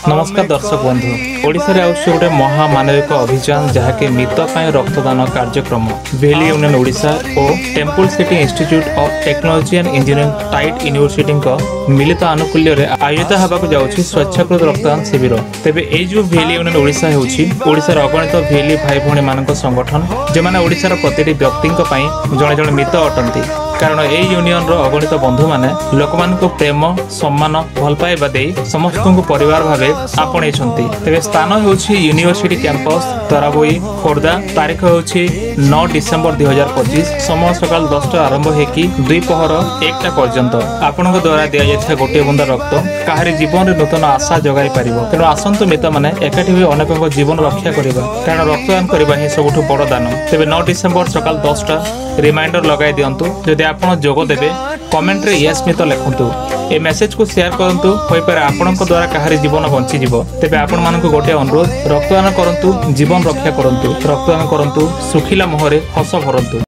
नमस्कार दर्शक बंधु ओडिशा रे आउछ गोटे महामानविक अभियान जहाँकि मित रक्तदान कार्यक्रम भेली यूनियन ओडिशा और temple city institute of technology and engineering tight university मिलित आनुकूल्य आयोजित होगा जाऊँगी स्वेच्छाकृत रक्तदान शिविर तेज ये जो भेली यूनियन ओडिशा होड़ार अगणित भेली भाई भौणी मान संगठन जो मैंने ओडिशार प्रति व्यक्ति जड़े जड़े मित अटंती कारण ए यूनियन रो अगणित बंधु माने लोक मान को प्रेम सम्मान भल पाइबा दे समस्त को परिवार भावे आपणे छंती तेबे स्थान होछि यूनिवर्सिटी कैंपस तराबोई खोर्धा तारीख होछि 9 डिसेंबर 2025 समय सकाल 10 टा आरंभ हेकी दुई पहर 1 टा पर्यंत आपनक द्वारा दिया जायथा गोटे बुंदा रक्त काहारी जीवन रे नूतन आशा जगाई परिबो तेनो आसंत मित माने एकाठी होई अनेकक जीवन रक्षा करिबा कारण रक्तदान करिबा ही सबुठु बड़ दान तेबे 9 डिसेंबर सकाल 10 टा रिमाइंडर लगाई दियंतु जदि आपण जोग देबे कमेंट रे यस मित लिखंतु ए मेसेज को शेयर करंतु होय पर आपनक द्वारा काहारी जीवन बंची जिवो तेबे आपण मानक गोटे अनुरोध रक्तदान करंतु जीवन रक्षा करंतु रक्तदान करंतु सुखिला मोहरे हस भरंतु।